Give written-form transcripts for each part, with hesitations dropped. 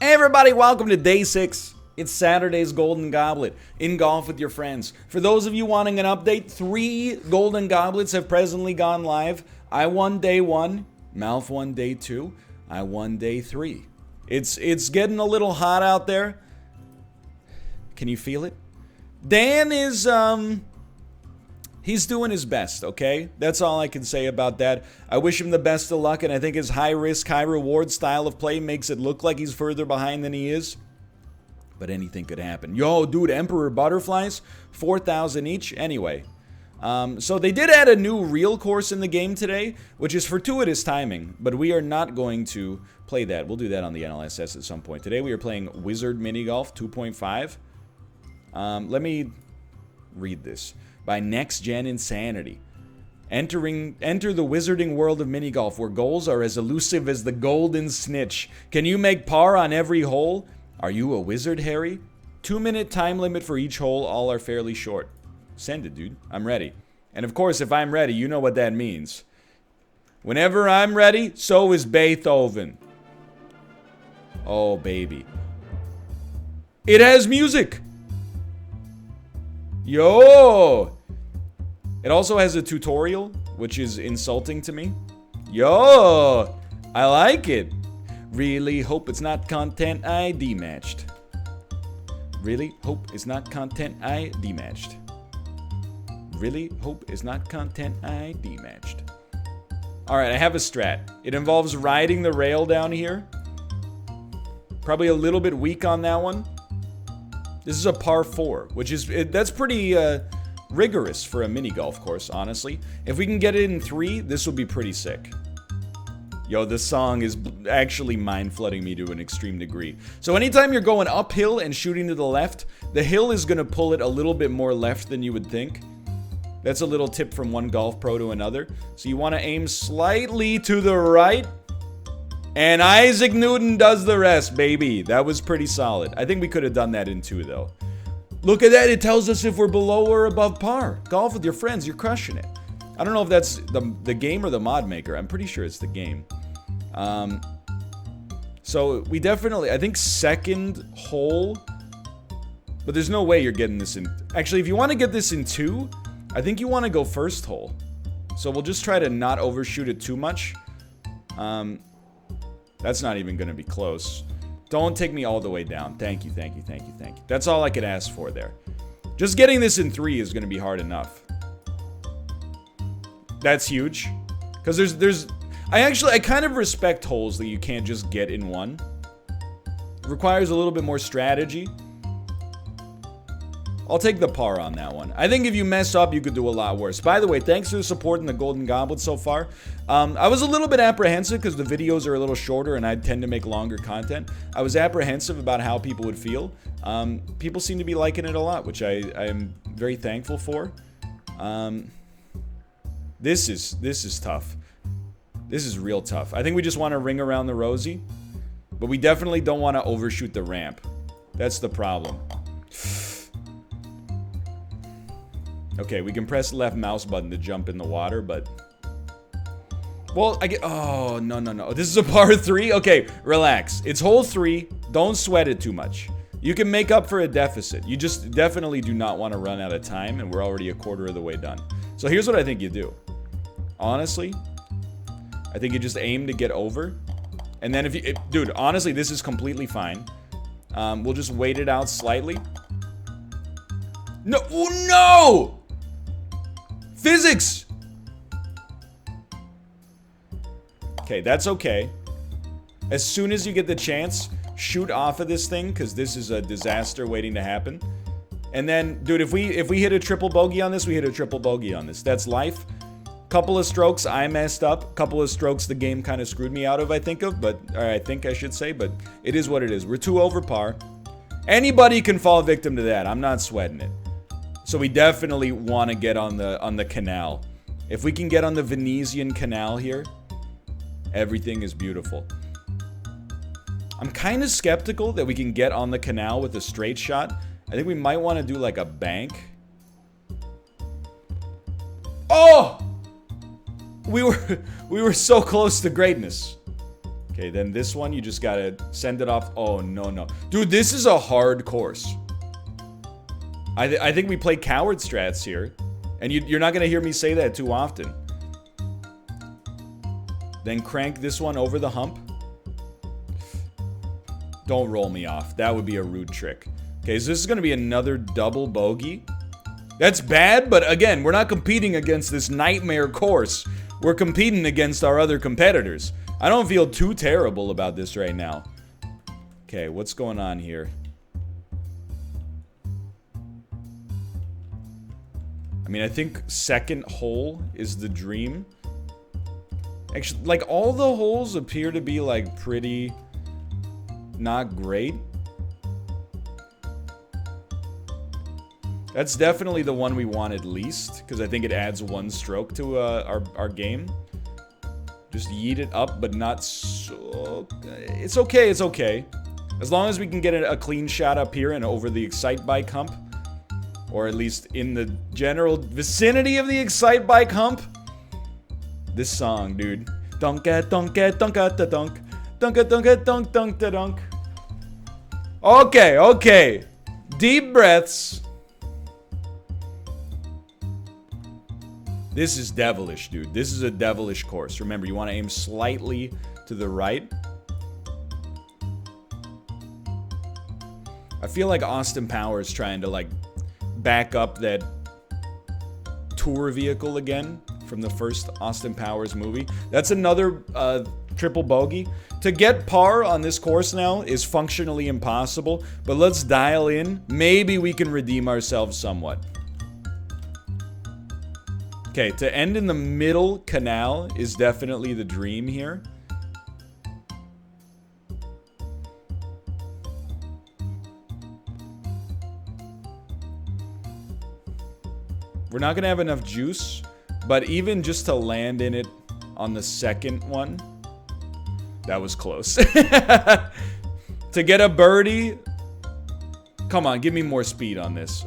Hey everybody, welcome to day 6. It's Saturday's Golden Goblet, in golf with your friends. For those of you wanting an update, 3 Golden Goblets have presently gone live. I won day 1, MALF won day 2, I won day 3. It's getting a little hot out there. Can you feel it? Dan is, he's doing his best, okay? That's all I can say about that. I wish him the best of luck, and I think his high-risk, high-reward style of play makes it look like he's further behind than he is. But anything could happen. Yo, dude, Emperor Butterflies, 4,000 each. Anyway, so they did add a new real course in the game today, which is fortuitous timing, but we are not going to play that. We'll do that on the NLSS at some point. Today we are playing Wizard Minigolf 2.5. Let me read this. By Next Gen Insanity. Enter the wizarding world of minigolf, where goals are as elusive as the golden snitch. Can you make par on every hole? Are you a wizard, Harry? 2-minute time limit for each hole, all are fairly short. Send it, dude. I'm ready. And of course, if I'm ready, you know what that means. Whenever I'm ready, so is Beethoven. Oh, baby. It has music! Yo! It also has a tutorial, which is insulting to me. Yo! I like it. Really hope it's not content ID matched. Really hope it's not content ID matched. Really hope it's not content ID matched. Alright, I have a strat. It involves riding the rail down here. Probably a little bit weak on that one. This is a par 4, which is, that's pretty rigorous for a mini golf course, honestly. If we can get it in 3, this will be pretty sick. Yo, this song is actually mind-flooding me to an extreme degree. So anytime you're going uphill and shooting to the left, the hill is going to pull it a little bit more left than you would think. That's a little tip from one golf pro to another. So you want to aim slightly to the right. And Isaac Newton does the rest, baby. That was pretty solid. I think we could have done that in 2, though. Look at that. It tells us if we're below or above par. Golf with your friends. You're crushing it. I don't know if that's the game or the mod maker. I'm pretty sure it's the game. So we definitely, I think second hole. But there's no way you're getting this in. Actually, if you want to get this in 2, I think you want to go first hole. So we'll just try to not overshoot it too much. That's not even going to be close. Don't take me all the way down. Thank you, thank you, thank you, thank you. That's all I could ask for there. Just getting this in 3 is going to be hard enough. That's huge. Because I kind of respect holes that you can't just get in 1. It requires a little bit more strategy. I'll take the par on that one. I think if you mess up, you could do a lot worse. By the way, thanks for the support in the Golden Goblet so far. I was a little bit apprehensive because the videos are a little shorter and I tend to make longer content. I was apprehensive about how people would feel. People seem to be liking it a lot, which I am very thankful for. This is tough. This is real tough. I think we just want to ring around the rosy, but we definitely don't want to overshoot the ramp. That's the problem. Okay, we can press left mouse button to jump in the water, but... Well, I get... Oh, no, no, no. This is a par 3? Okay, relax. It's hole 3. Don't sweat it too much. You can make up for a deficit. You just definitely do not want to run out of time, and we're already a quarter of the way done. So here's what I think you do. Honestly, I think you just aim to get over. And then if you... dude, honestly, this is completely fine. We'll just wait it out slightly. No! Oh, no! Physics! Okay, that's okay. As soon as you get the chance, shoot off of this thing, because this is a disaster waiting to happen. And then, dude, if we hit a triple bogey on this, we hit a triple bogey on this. That's life. Couple of strokes, I messed up. Couple of strokes the game kind of screwed me out of, I think of. But, or I think I should say, but it is what it is. We're 2 over par. Anybody can fall victim to that. I'm not sweating it. So we definitely want to get on the canal. If we can get on the Venetian canal here, everything is beautiful. I'm kind of skeptical that we can get on the canal with a straight shot. I think we might want to do like a bank. Oh! We were so close to greatness. Okay, then this one, you just gotta send it off. Oh, no, no. Dude, this is a hard course. I think we play coward strats here. And you're not gonna hear me say that too often. Then crank this one over the hump. Don't roll me off. That would be a rude trick. Okay, so this is gonna be another double bogey. That's bad, but again, we're not competing against this nightmare course. We're competing against our other competitors. I don't feel too terrible about this right now. Okay, what's going on here? I mean, I think second hole is the dream. Actually, like, all the holes appear to be, like, pretty not great. That's definitely the one we wanted least, because I think it adds one stroke to our game. Just yeet it up, but not so... It's okay, it's okay. As long as we can get a clean shot up here and over the Excite Bike hump. Or at least in the general vicinity of the Excite Bike hump. This song, dude. Dunk-a, dunk-a, dunk-a, da dunk. Dunk-a, dunk-a, dunk, dunk, da dunk. Okay, okay. Deep breaths. This is devilish, dude. This is a devilish course. Remember, you want to aim slightly to the right. I feel like Austin Powers trying to, like, back up that tour vehicle again from the first Austin Powers movie. That's another triple bogey. To get par on this course now is functionally impossible, but let's dial in. Maybe we can redeem ourselves somewhat. Okay, to end in the middle canal is definitely the dream here. We're not gonna have enough juice, but even just to land in it on the second one, that was close. To get a birdie, come on, give me more speed on this.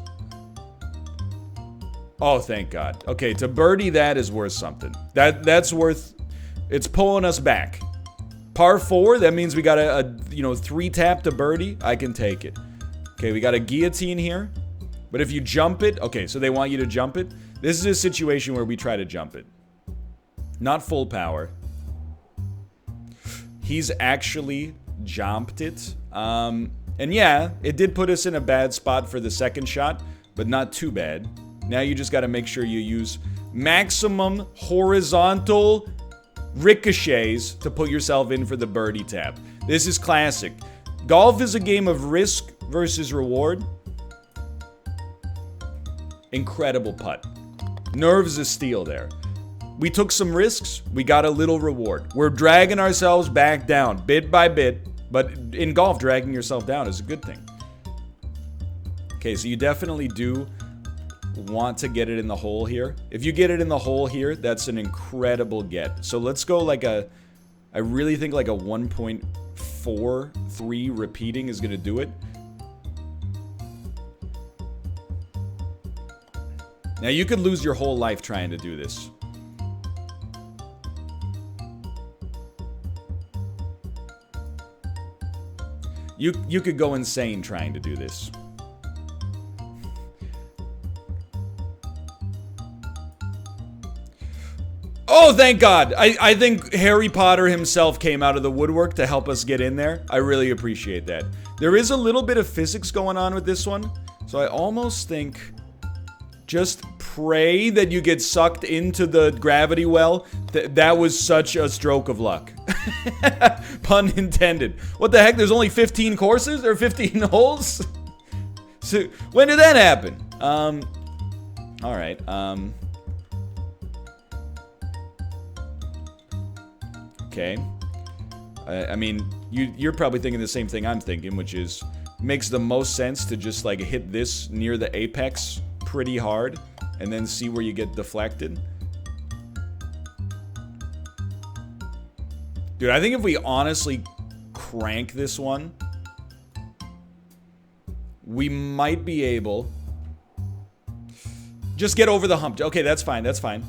Oh, thank God. Okay, to birdie that is worth something. That's worth... It's pulling us back. Par 4, that means we got a 3-tap to birdie. I can take it. Okay, we got a guillotine here. But if you jump it... Okay, so they want you to jump it. This is a situation where we try to jump it. Not full power. He's actually jumped it. And yeah, it did put us in a bad spot for the second shot, but not too bad. Now you just got to make sure you use maximum horizontal ricochets to put yourself in for the birdie tap. This is classic. Golf is a game of risk versus reward. Incredible putt. Nerves of steel there. We took some risks. We got a little reward. We're dragging ourselves back down bit by bit. But in golf, dragging yourself down is a good thing. Okay, so you definitely do want to get it in the hole here. If you get it in the hole here, that's an incredible get. So let's go like I really think like a 1.43 repeating is going to do it. Now you could lose your whole life trying to do this. You could go insane trying to do this. Oh, thank God. I think Harry Potter himself came out of the woodwork to help us get in there. I really appreciate that. There is a little bit of physics going on with this one. So I almost think just pray that you get sucked into the gravity well. That was such a stroke of luck. Pun intended. What the heck? There's only 15 courses or 15 holes? So when did that happen? All right. Okay. I mean, you're probably thinking the same thing I'm thinking, which is makes the most sense to just like hit this near the apex pretty hard and then see where you get deflected. Dude, I think if we honestly crank this one, we might be able... Just get over the hump. Okay, that's fine, that's fine.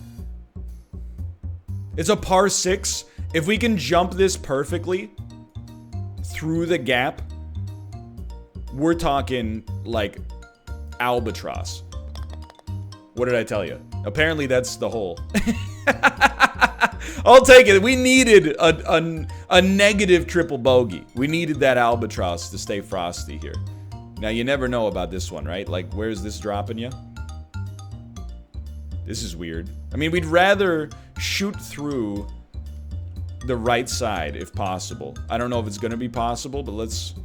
It's a par 6. If we can jump this perfectly through the gap, we're talking like albatross. What did I tell you? Apparently that's the hole. I'll take it. We needed a negative triple bogey. We needed that albatross to stay frosty here. Now, you never know about this one, right? Like, where's this dropping you? This is weird. I mean, we'd rather shoot through the right side if possible. I don't know if it's going to be possible, but let's...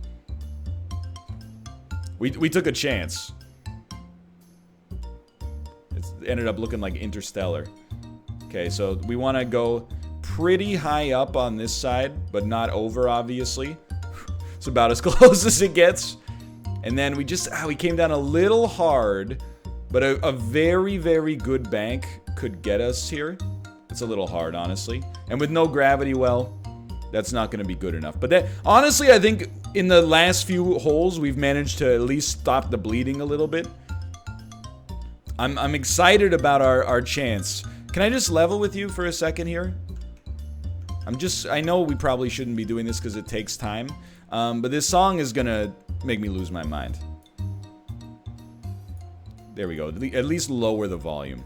We took a chance. It ended up looking like Interstellar. Okay, so we want to go pretty high up on this side, but not over, obviously. It's about as close as it gets. And then we just, we came down a little hard, but a very, very good bank could get us here. It's a little hard, honestly. And with no gravity well, that's not going to be good enough. But that, honestly, I think in the last few holes, we've managed to at least stop the bleeding a little bit. I'm excited about our chance. Can I just level with you for a second here? I know we probably shouldn't be doing this because it takes time. But this song is going to make me lose my mind. There we go. At least lower the volume.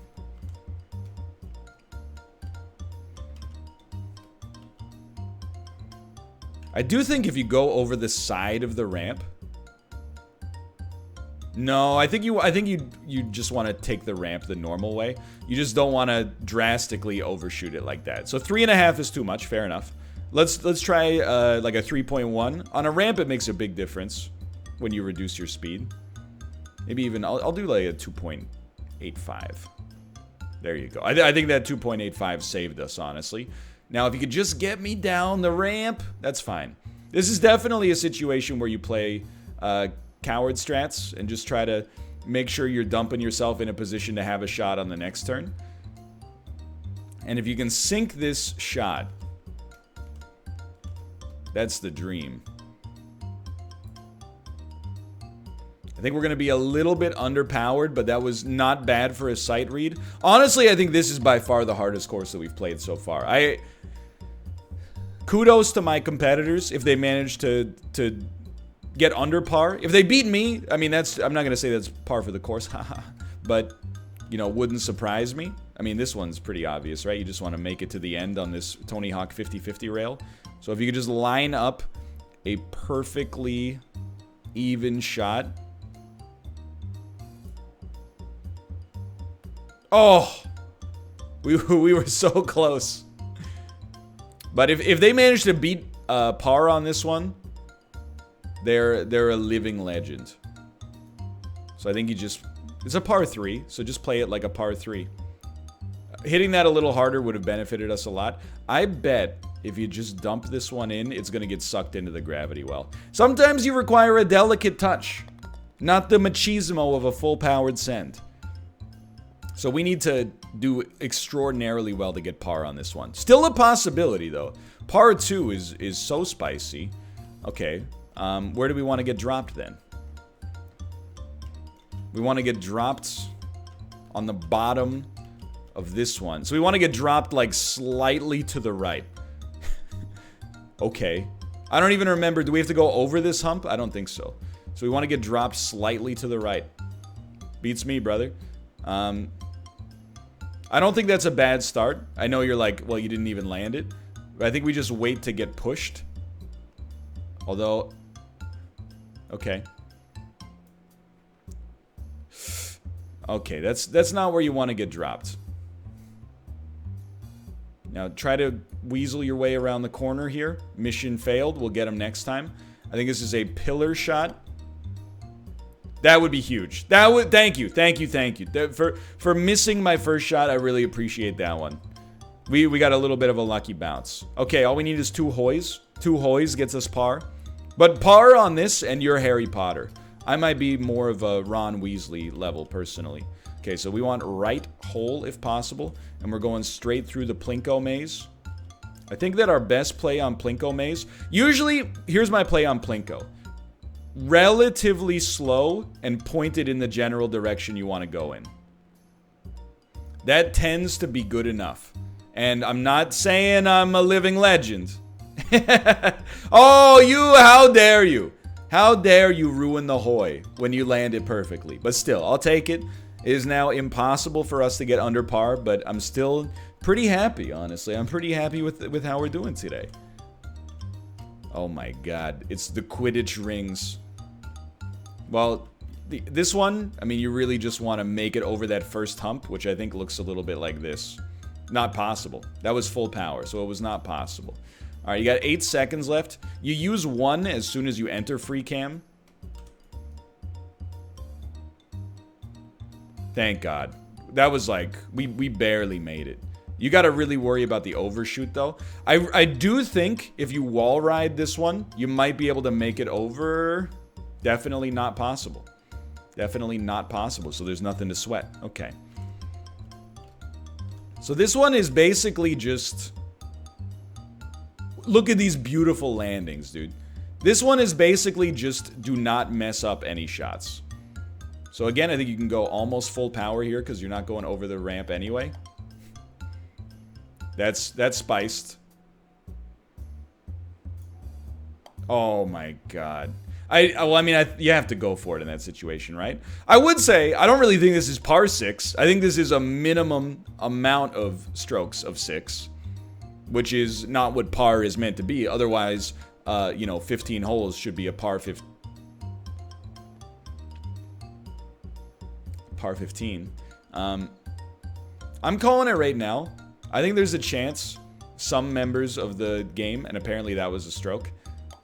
I do think if you go over the side of the ramp... No, I think you just want to take the ramp the normal way. You just don't want to drastically overshoot it like that. So 3.5 is too much. Fair enough. Let's try like a 3.1. On a ramp, it makes a big difference when you reduce your speed. Maybe even I'll do like a 2.85. There you go. I think that 2.85 saved us, honestly. Now, if you could just get me down the ramp, that's fine. This is definitely a situation where you play coward strats and just try to make sure you're dumping yourself in a position to have a shot on the next turn. And if you can sink this shot, that's the dream. I think we're going to be a little bit underpowered, but that was not bad for a sight read. Honestly, I think this is by far the hardest course that we've played so far. Kudos to my competitors if they manage to get under par. If they beat me, I mean, I'm not going to say that's par for the course, haha. But, you know, wouldn't surprise me. I mean, this one's pretty obvious, right? You just want to make it to the end on this Tony Hawk 50-50 rail. So if you could just line up a perfectly even shot. Oh! We were so close. But if they manage to beat par on this one, they're a living legend. So I think it's a par 3, so just play it like a par 3. Hitting that a little harder would have benefited us a lot. I bet if you just dump this one in, it's going to get sucked into the gravity well. Sometimes you require a delicate touch, not the machismo of a full-powered send. So we need to do extraordinarily well to get par on this one. Still a possibility, though. Par 2 is so spicy. Okay, where do we want to get dropped, then? We want to get dropped on the bottom of this one. So we want to get dropped, like, slightly to the right. Okay. I don't even remember. Do we have to go over this hump? I don't think so. So we want to get dropped slightly to the right. Beats me, brother. I don't think that's a bad start. I know you're like, well, you didn't even land it. But I think we just wait to get pushed. Although... Okay. Okay, that's not where you want to get dropped. Now, try to weasel your way around the corner here. Mission failed. We'll get him next time. I think this is a pillar shot. That would be huge. That would... Thank you. For missing my first shot, I really appreciate that one. We got a little bit of a lucky bounce. Okay, all we need is 2 hoys. 2 hoys gets us par. But par on this, and you're Harry Potter. I might be more of a Ron Weasley level, personally. Okay, so we want right hole, if possible. And we're going straight through the Plinko maze. I think that our best play on Plinko maze... Usually, here's my play on Plinko. Relatively slow and pointed in the general direction you want to go in. That tends to be good enough. And I'm not saying I'm a living legend. Oh, how dare you? How dare you ruin the Hoy when you land it perfectly? But still, I'll take it. It is now impossible for us to get under par, but I'm still pretty happy, honestly. I'm pretty happy with how we're doing today. Oh my god, it's the Quidditch rings. Well, this one, I mean, you really just want to make it over that first hump, which I think looks a little bit like this. Not possible. That was full power, so it was not possible. All right, you got 8 seconds left. You use 1 as soon as you enter free cam. Thank God. That was like, we barely made it. You got to really worry about the overshoot, though. I do think if you wall ride this one, you might be able to make it over. Definitely not possible. Definitely not possible, so there's nothing to sweat. Okay. So this one is basically just... Look at these beautiful landings, dude. This one is basically just do not mess up any shots. So again, I think you can go almost full power here because you're not going over the ramp anyway. That's spiced. Oh my god. Well, I mean, you have to go for it in that situation, right? I would say, I don't really think this is par 6. I think this is a minimum amount of strokes of 6. Which is not what par is meant to be. Otherwise, you know, 15 holes should be a par 15. Par 15. I'm calling it right now. I think there's a chance some members of the game, and apparently that was a stroke.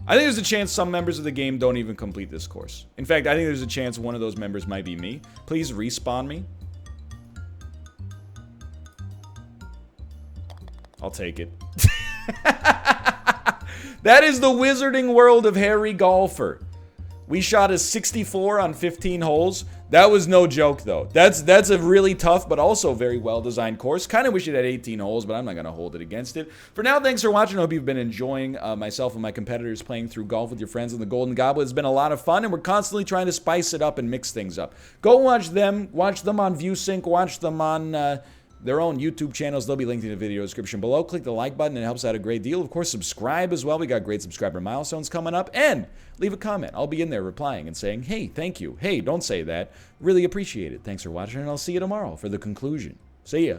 I think there's a chance some members of the game don't even complete this course. In fact, I think there's a chance one of those members might be me. Please respawn me. I'll take it. That is the wizarding world of Harry Golfer. We shot a 64 on 15 holes. That was no joke, though. That's a really tough, but also very well-designed course. Kind of wish it had 18 holes, but I'm not going to hold it against it. For now, thanks for watching. I hope you've been enjoying myself and my competitors playing through golf with your friends in the Golden Goblet. It's been a lot of fun, and we're constantly trying to spice it up and mix things up. Go watch them. Watch them on ViewSync. Watch them on... their own YouTube channels. They'll be linked in the video description below. Click the like button. It helps out a great deal. Of course, subscribe as well. We got great subscriber milestones coming up. And leave a comment. I'll be in there replying and saying, hey, thank you. Hey, don't say that. Really appreciate it. Thanks for watching, and I'll see you tomorrow for the conclusion. See ya.